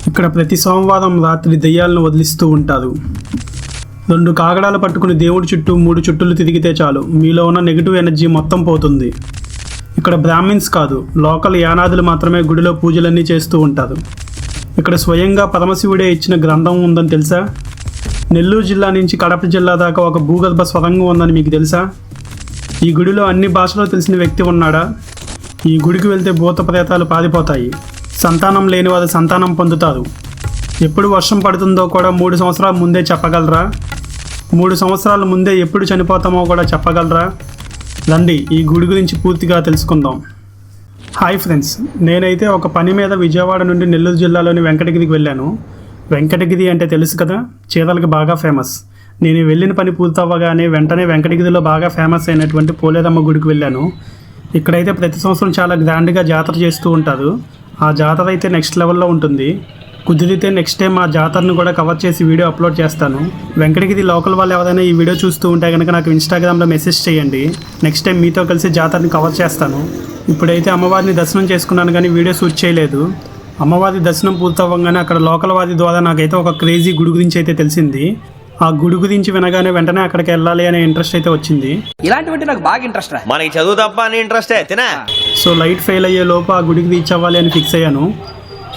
ఇక్కడ ప్రతి సోమవారం రాత్రి దెయ్యాలను వదిలిస్తూ ఉంటారు. 2 కాగడాలు పట్టుకుని దేవుడి చుట్టూ 3 చుట్టులు తిరిగితే చాలు మీలో ఉన్న నెగిటివ్ ఎనర్జీ మొత్తం పోతుంది. ఇక్కడ బ్రాహ్మిన్స్ కాదు, లోకల్ యానాదులు మాత్రమే గుడిలో పూజలన్నీ చేస్తూ ఉంటారు. ఇక్కడ స్వయంగా పరమశివుడే ఇచ్చిన గ్రంథం ఉందని తెలుసా? నెల్లూరు జిల్లా నుంచి కడప జిల్లా దాకా ఒక భూగర్భ స్వరంగం ఉందని మీకు తెలుసా? ఈ గుడిలో అన్ని భాషలో తెలిసిన వ్యక్తి ఉన్నాడా? ఈ గుడికి వెళ్తే భూత ప్రేతాలు పారిపోతాయి. సంతానం లేని వారు సంతానం పొందుతారు. ఎప్పుడు వర్షం పడుతుందో కూడా 3 సంవత్సరాల ముందే చెప్పగలరా? 3 సంవత్సరాల ముందే ఎప్పుడు చనిపోతామో కూడా చెప్పగలరా? రండి ఈ గుడి గురించి పూర్తిగా తెలుసుకుందాం. హాయ్ ఫ్రెండ్స్, నేనైతే ఒక పని మీద విజయవాడ నుండి నెల్లూరు జిల్లాలోని వెంకటగిరికి వెళ్ళాను. వెంకటగిరి అంటే తెలుసు కదా, చీరలకు బాగా ఫేమస్. నేను వెళ్ళిన పని పూర్తవ్వగానే వెంటనే వెంకటగిరిలో బాగా ఫేమస్ అయినటువంటి పోలేరమ్మ గుడికి వెళ్ళాను. ఇక్కడైతే ప్రతి సంవత్సరం చాలా గ్రాండ్గా జాతర చేస్తూ ఉంటారు. ఆ జాతర అయితే నెక్స్ట్ లెవెల్లో ఉంటుంది. కుదిరితే నెక్స్ట్ టైం ఆ జాతరను కూడా కవర్ చేసి వీడియో అప్లోడ్ చేస్తాను. వెంకటగిరి లోకల్ వాళ్ళు ఎవరైనా ఈ వీడియో చూస్తూ ఉంటే కనుక నాకు ఇన్స్టాగ్రామ్లో మెసేజ్ చేయండి. నెక్స్ట్ టైం మీతో కలిసి జాతరని కవర్ చేస్తాను. ఇప్పుడైతే అమ్మవారిని దర్శనం చేసుకున్నాను కానీ వీడియో షూట్ చేయలేదు. అమ్మవారి దర్శనం పూర్తవ్వగానే అక్కడ లోకల్ వారి ద్వారా నాకైతే ఒక క్రేజీ గుడి గురించి అయితే తెలిసింది. ఆ గుడి గురించి వినగానే వెంటనే అక్కడికి వెళ్ళాలి అనే ఇంట్రెస్ట్ అయితే వచ్చింది. ఇలాంటివంటే నాకు బాగా ఇంట్రెస్ట్. మనకి చదువు తప్ప అని ఇంట్రెస్టే తినా. సో లైట్ ఫెయిల్ అయ్యే లోపు ఆ గుడికి రీచ్ అవ్వాలి అని ఫిక్స్ అయ్యాను.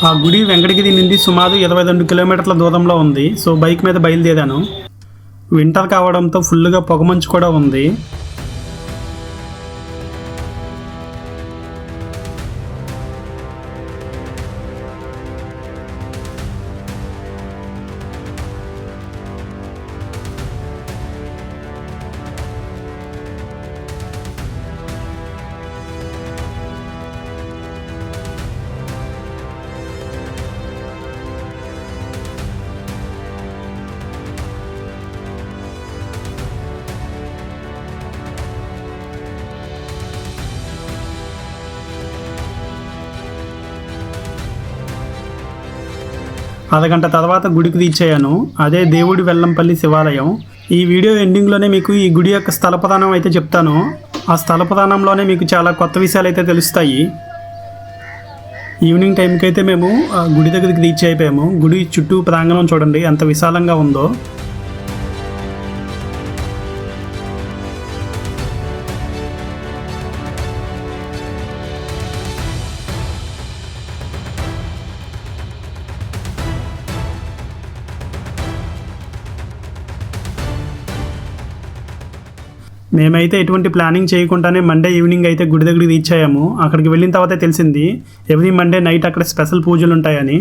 ఆ గుడి వెంకటగిరి నుండి సుమారు 22 కిలోమీటర్ల దూరంలో ఉంది. సో బైక్ మీద బయలుదేరాను. వింటర్ కావడంతో ఫుల్గా పొగమంచు కూడా ఉంది. అరగంట తర్వాత గుడికి రీచ్ అయ్యాను. అదే దేవుడి వెల్లంపల్లి శివాలయం. ఈ వీడియో ఎండింగ్లోనే మీకు ఈ గుడి యొక్క స్థల పురాణం అయితే చెప్తాను. ఆ స్థల పురాణంలోనే మీకు చాలా కొత్త విషయాలు అయితే తెలుస్తాయి. ఈవినింగ్ టైంకి అయితే మేము గుడి దగ్గరికి రీచ్ అయిపోయాము. గుడి చుట్టూ ప్రాంగణం చూడండి ఎంత విశాలంగా ఉందో. మేమైతే ఎటువంటి ప్లానింగ్ చేయకుండానే మండే ఈవినింగ్ అయితే గుడి దగ్గరికి రీచ్ అయ్యాము. అక్కడికి వెళ్ళిన తర్వాత తెలిసింది ఎవ్రీ మండే నైట్ అక్కడ స్పెషల్ పూజలు ఉంటాయని.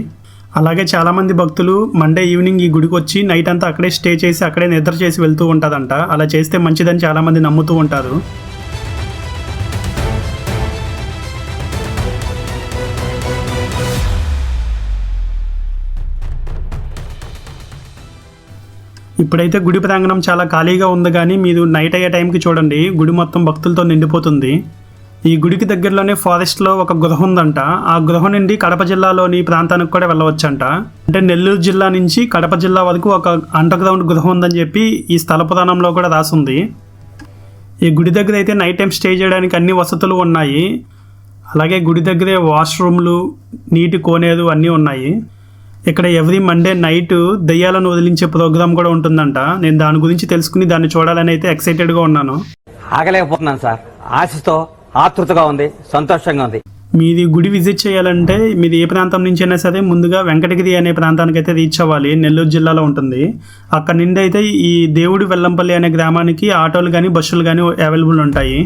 అలాగే చాలామంది భక్తులు మండే ఈవినింగ్ ఈ గుడికి వచ్చి నైట్ అంతా అక్కడే స్టే చేసి అక్కడే నిద్ర చేసి వెళ్తూ ఉంటారంట. అలా చేస్తే మంచిదని చాలామంది నమ్ముతూ ఉంటారు. ఇప్పుడైతే గుడి ప్రాంగణం చాలా ఖాళీగా ఉంది కానీ మీరు నైట్ అయ్యే టైంకి చూడండి గుడి మొత్తం భక్తులతో నిండిపోతుంది. ఈ గుడికి దగ్గరలోనే ఫారెస్ట్లో ఒక గృహ ఉందంట. ఆ గృహ నుండి కడప జిల్లాలోని ప్రాంతానికి కూడా వెళ్ళవచ్చంట. అంటే నెల్లూరు జిల్లా నుంచి కడప జిల్లా వరకు ఒక అండర్ గ్రౌండ్ గృహ ఉందని చెప్పి ఈ స్థల పురాణంలో కూడా రాసుంది. ఈ గుడి దగ్గర అయితే నైట్ టైం స్టే చేయడానికి అన్ని వసతులు ఉన్నాయి. అలాగే గుడి దగ్గరే వాష్రూమ్లు, నీటి కోనేరు అన్నీ ఉన్నాయి. ఇక్కడ ఎవ్రీ మండే నైట్ దయ్యాలను వదిలించే ప్రోగ్రామ్ కూడా ఉంటుందంట. నేను దాని గురించి తెలుసుకుని దాన్ని చూడాలని అయితే ఎక్సైటెడ్గా ఉన్నాను. ఆగలేకపోతున్నాను సార్. ఆశతో ఆతృతగా ఉంది, సంతోషంగా ఉంది. మీది గుడి విజిట్ చేయాలంటే మీది ఏ ప్రాంతం నుంచి అయినా సరే ముందుగా వెంకటగిరి అనే ప్రాంతానికి అయితే రీచ్ అవ్వాలి. నెల్లూరు జిల్లాలో ఉంటుంది. అక్కడ నుండి అయితే ఈ దేవుడి వెల్లంపల్లి అనే గ్రామానికి ఆటోలు కానీ బస్సులు కానీ అవైలబుల్ ఉంటాయి.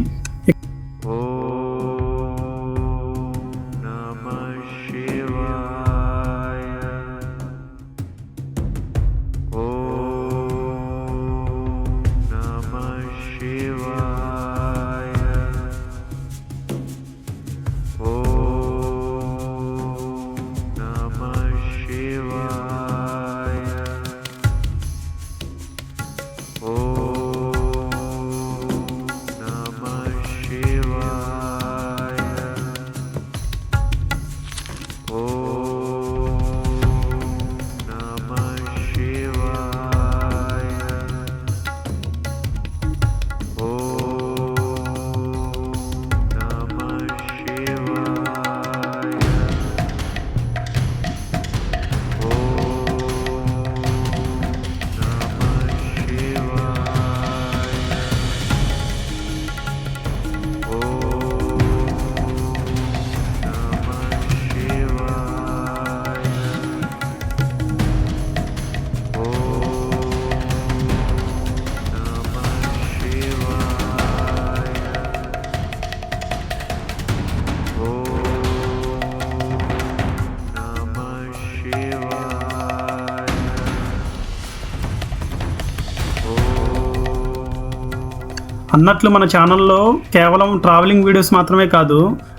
అన్నట్లు మన ఛానల్లో కేవలం ట్రావెలింగ్ వీడియోస్ మాత్రమే కాదు,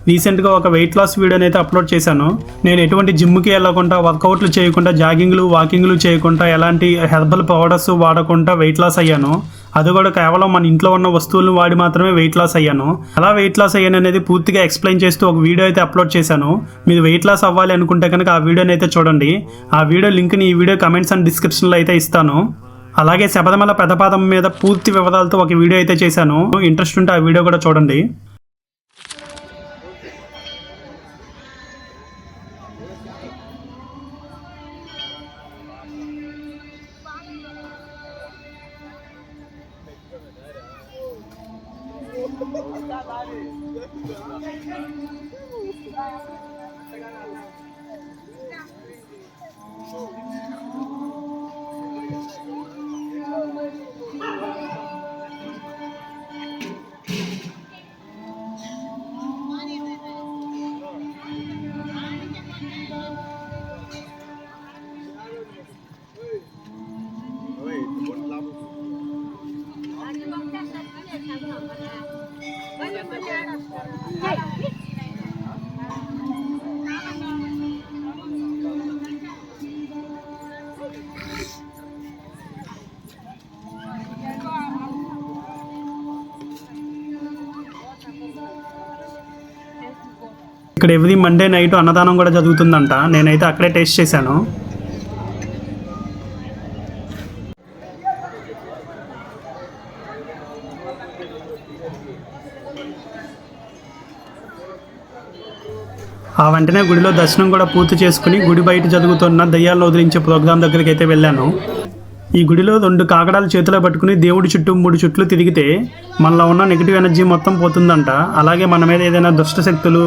రీసెంట్గా ఒక వెయిట్ లాస్ వీడియోని అయితే అప్లోడ్ చేశాను. నేను ఎటువంటి జిమ్కి వెళ్ళకుండా, వర్కౌట్లు చేయకుండా, జాగింగ్లు వాకింగ్లు చేయకుండా, ఎలాంటి హెర్బల్ పౌడర్స్ వాడకుండా వెయిట్ లాస్ అయ్యాను. అది కూడా కేవలం మన ఇంట్లో ఉన్న వస్తువులను వాడి మాత్రమే వెయిట్ లాస్ అయ్యాను. ఎలా వెయిట్ లాస్ అయ్యాను అనేది పూర్తిగా ఎక్స్ప్లెయిన్ చేస్తూ ఒక వీడియో అయితే అప్లోడ్ చేశాను. మీరు వెయిట్ లాస్ అవ్వాలి అనుకుంటే కనుక ఆ వీడియోని అయితే చూడండి. ఆ వీడియో లింక్ని ఈ వీడియో కమెంట్స్ అండ్ డిస్క్రిప్షన్లో అయితే ఇస్తాను. అలాగే శబరిమల పెదపాదం మీద పూర్తి వివరాలతో ఒక వీడియో అయితే చేశాను. ఇంట్రెస్ట్ ఉంటే ఆ వీడియో కూడా చూడండి. ఇక్కడ ఎవ్రీ మండే నైట్ అన్నదానం కూడా జరుగుతుందంట. నేనైతే అక్కడే టేస్ట్ చేశాను. ఆ వెంటనే గుడిలో దర్శనం కూడా పూర్తి చేసుకుని గుడి బయట జరుగుతున్న దయ్యాలను వదిలించే ప్రోగ్రాం దగ్గరికి అయితే వెళ్ళాను. ఈ గుడిలో 2 కాకడాలు చేతిలో పట్టుకుని దేవుడి చుట్టూ 3 చుట్లు తిరిగితే మనలో ఉన్న నెగిటివ్ ఎనర్జీ మొత్తం పోతుందంట. అలాగే మన మీద ఏదైనా దుష్ట శక్తులు,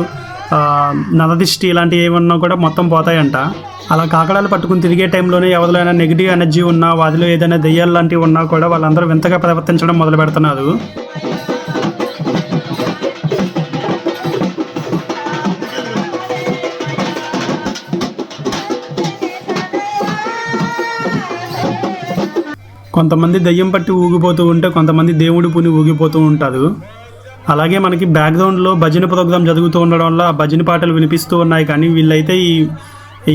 నరదిష్టి ఇలాంటివి ఏమన్నా కూడా మొత్తం పోతాయంట. అలా కాకడాలు పట్టుకుని తిరిగే టైంలోనే ఎవరిలో నెగిటివ్ ఎనర్జీ ఉన్నా, వాటిలో ఏదైనా దయ్యాలు లాంటివి ఉన్నా కూడా వాళ్ళందరూ వింతగా ప్రవర్తించడం మొదలు పెడుతున్నారు. కొంతమంది దయ్యం పట్టి ఊగిపోతూ ఉంటే కొంతమంది దేవుడి పుని ఊగిపోతూ ఉంటారు. అలాగే మనకి బ్యాక్గ్రౌండ్లో భజన ప్రోగ్రాం జరుగుతూ ఉండడం వల్ల ఆ భజన పాటలు వినిపిస్తూ ఉన్నాయి. కానీ వీళ్ళైతే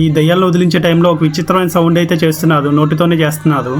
ఈ దయ్యాలను వదిలించే టైంలో ఒక విచిత్రమైన సౌండ్ అయితే చేస్తున్నారు, నోటితోనే చేస్తున్నారు.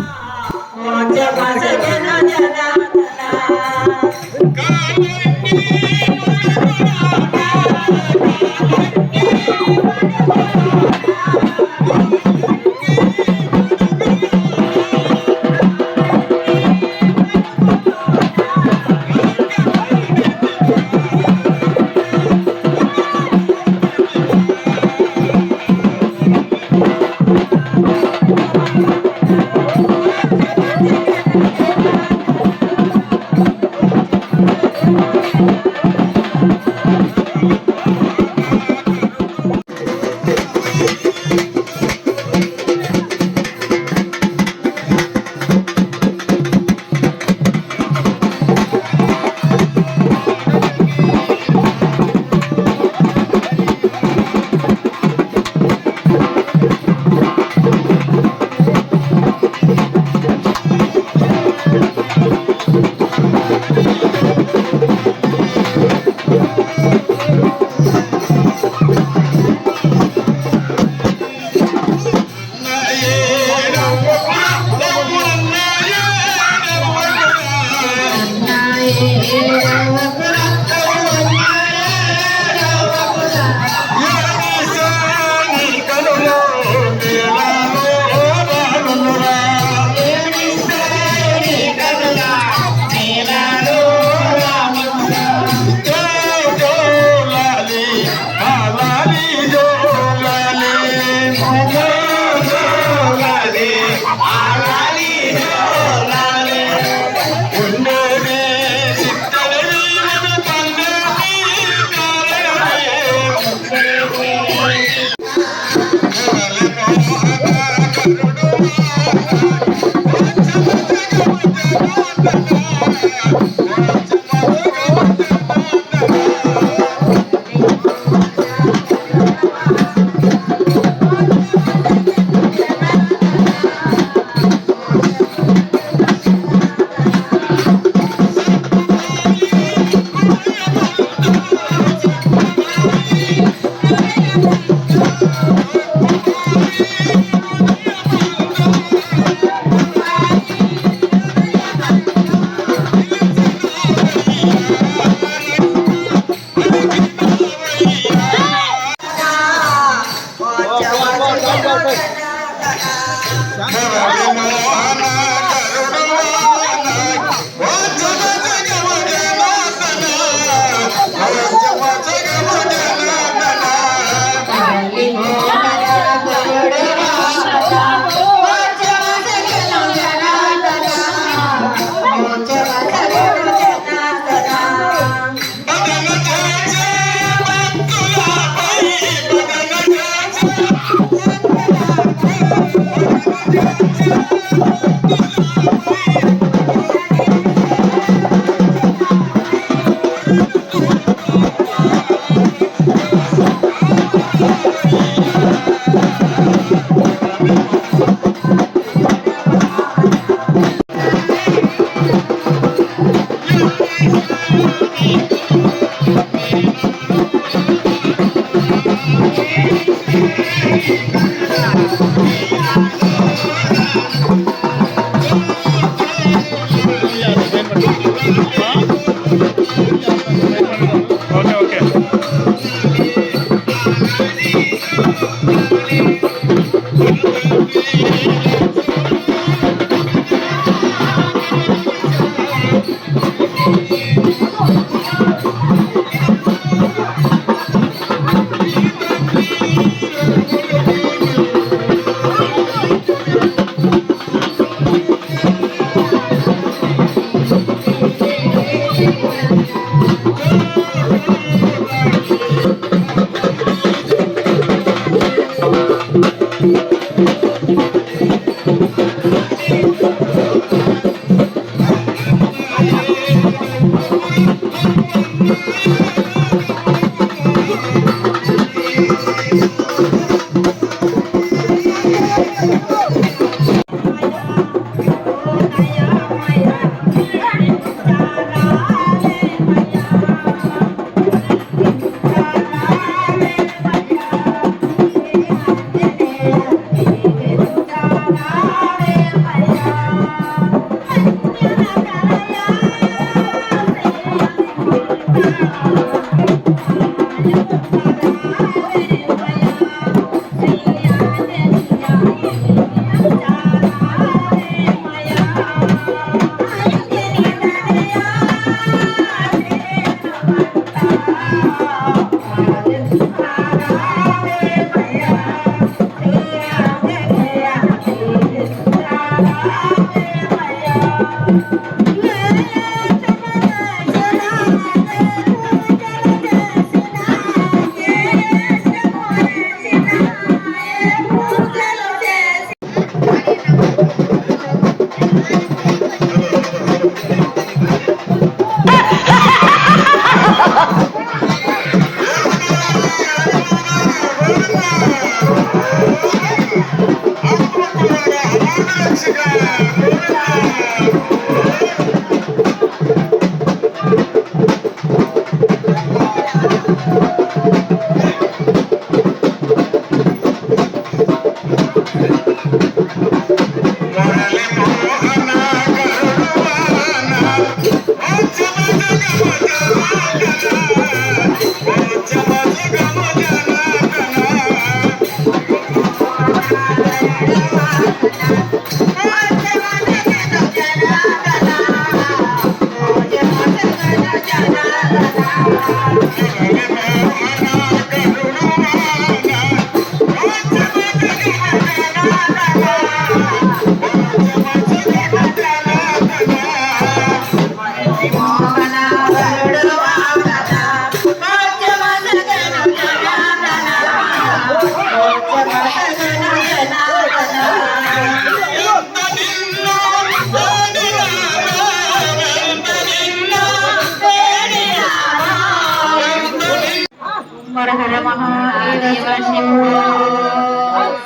హర మహాదేవ శంభో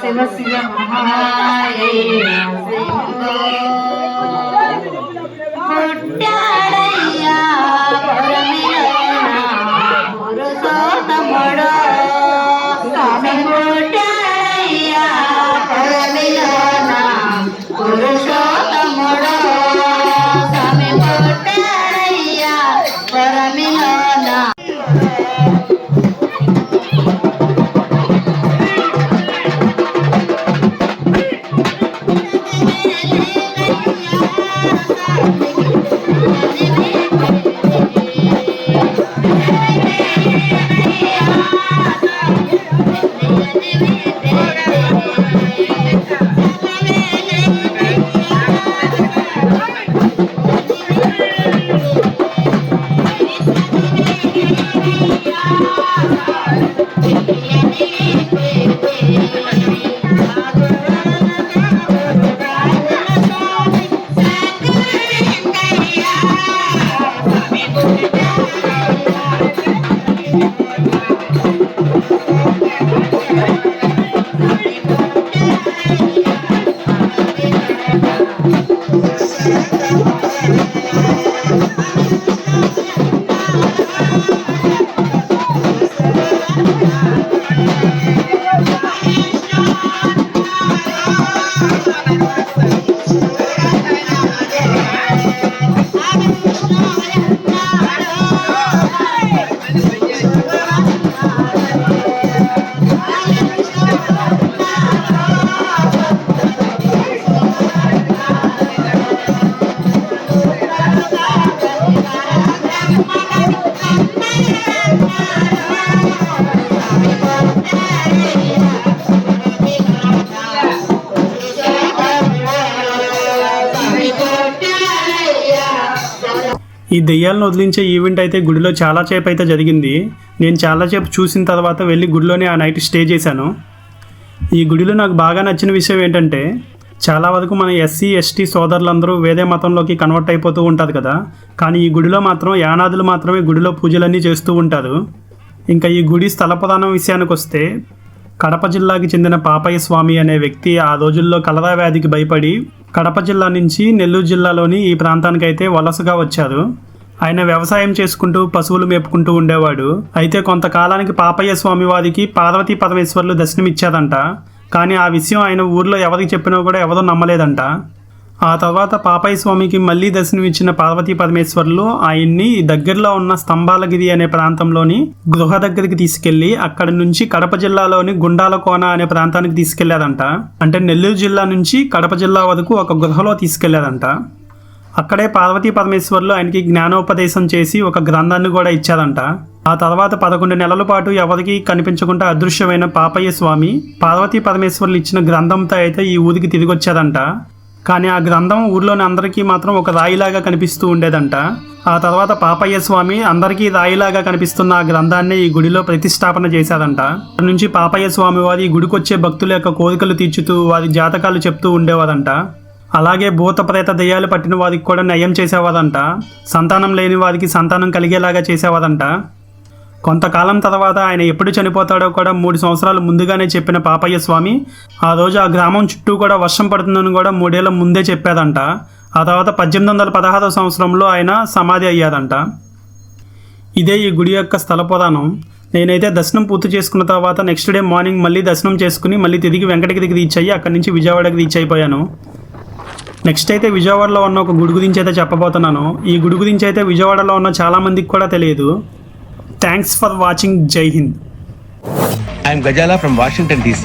శివ శివ మహాదేవ శంభో పుట్టాడయ్యా పరమిలోన పురుషోత్తముడు స్వామి పుట్టాడయ్యా పరమిలోన పురుషోత్తముడు స్వామి పుట్టాడయ్యా పరమిలోన ఈ దెయ్యాలను వదిలించే ఈవెంట్ అయితే గుడిలో చాలాసేపు అయితే జరిగింది. నేను చాలాసేపు చూసిన తర్వాత వెళ్ళి గుడిలోనే ఆ నైట్ స్టే చేశాను. ఈ గుడిలో నాకు బాగా నచ్చిన విషయం ఏంటంటే చాలా వరకు మన ఎస్సీ ఎస్టీ సోదరులందరూ వేరే మతంలోకి కన్వర్ట్ అయిపోతూ ఉంటుంది కదా, కానీ ఈ గుడిలో మాత్రం యానాదులు మాత్రమే గుడిలో పూజలన్నీ చేస్తూ ఉంటారు. ఇంకా ఈ గుడి స్థల పురాణం విషయానికి వస్తే కడప జిల్లాకి చెందిన పాపయ్య స్వామి అనే వ్యక్తి ఆ రోజుల్లో కలరా వ్యాధికి భయపడి కడప జిల్లా నుంచి నెల్లూరు జిల్లాలోని ఈ ప్రాంతానికి అయితే వలసగా వచ్చారు. ఆయన వ్యవసాయం చేసుకుంటూ పశువులు మేపుకుంటూ ఉండేవాడు. అయితే కొంతకాలానికి పాపయ్య స్వామి వారికి పార్వతీ పరమేశ్వర్లు దర్శనమిచ్చారంట. కానీ ఆ విషయం ఆయన ఊర్లో ఎవరికి చెప్పినా కూడా ఎవరూ నమ్మలేదంట. ఆ తర్వాత పాపయ్య స్వామికి మళ్ళీ దర్శనమిచ్చిన పార్వతీ పరమేశ్వర్లు ఆయన్ని దగ్గరలో ఉన్న స్తంభాలగిరి అనే ప్రాంతంలోని గృహ దగ్గరికి తీసుకెళ్లి అక్కడి నుంచి కడప జిల్లాలోని గుండాలకోన అనే ప్రాంతానికి తీసుకెళ్లారంట. అంటే నెల్లూరు జిల్లా నుంచి కడప జిల్లా వరకు ఒక గృహలో తీసుకెళ్లారంట. అక్కడే పార్వతీ పరమేశ్వర్లు ఆయనకి జ్ఞానోపదేశం చేసి ఒక గ్రంథాన్ని కూడా ఇచ్చారంట. ఆ తర్వాత 11 నెలల పాటు ఎవరికి కనిపించకుండా అదృశ్యమైన పాపయ్య స్వామి పార్వతీ పరమేశ్వర్లు ఇచ్చిన గ్రంథంతో అయితే ఈ ఊరికి తిరిగి వచ్చారంట. కానీ ఆ గ్రంథం ఊర్లోని అందరికీ మాత్రం ఒక రాయిలాగా కనిపిస్తూ ఉండేదంట. ఆ తర్వాత పాపయ్య స్వామి అందరికీ రాయిలాగా కనిపిస్తున్న ఆ గ్రంథాన్ని ఈ గుడిలో ప్రతిష్టాపన చేశారంట. అక్కడి నుంచి పాపయ్య స్వామి వారి ఈ గుడికి వచ్చే భక్తుల యొక్క కోరికలు తీర్చుతూ వారి జాతకాలు చెప్తూ ఉండేవారంట. అలాగే భూత ప్రేత దెయ్యాలు పట్టిన వారికి కూడా నయం చేసేవారంట. సంతానం లేని వారికి సంతానం కలిగేలాగా చేసేవారంట. కొంతకాలం తర్వాత ఆయన ఎప్పుడు చనిపోతాడో కూడా 3 సంవత్సరాలు ముందుగానే చెప్పిన పాపయ్య స్వామి ఆ రోజు ఆ గ్రామం చుట్టూ కూడా వర్షం పడుతుందని కూడా 3 ఏళ్ల ముందే చెప్పాదంట. ఆ తర్వాత 1816 సంవత్సరంలో ఆయన సమాధి అయ్యాదంట. ఇదే ఈ గుడి యొక్క స్థల పురాణం. నేనైతే దర్శనం పూర్తి చేసుకున్న తర్వాత నెక్స్ట్ డే మార్నింగ్ మళ్ళీ దర్శనం చేసుకుని మళ్ళీ తిరిగి వెంకటగిరికి రీచ్ అయ్యి అక్కడి నుంచి విజయవాడకి రీచ్ అయిపోయాను. నెక్స్ట్ అయితే విజయవాడలో ఉన్న ఒక గుడి గురించి అయితే చెప్పబోతున్నాను. ఈ గుడి గురించి అయితే విజయవాడలో ఉన్న చాలామందికి కూడా తెలియదు. Thanks for watching. జై Hind. I'm Gajala from Washington DC.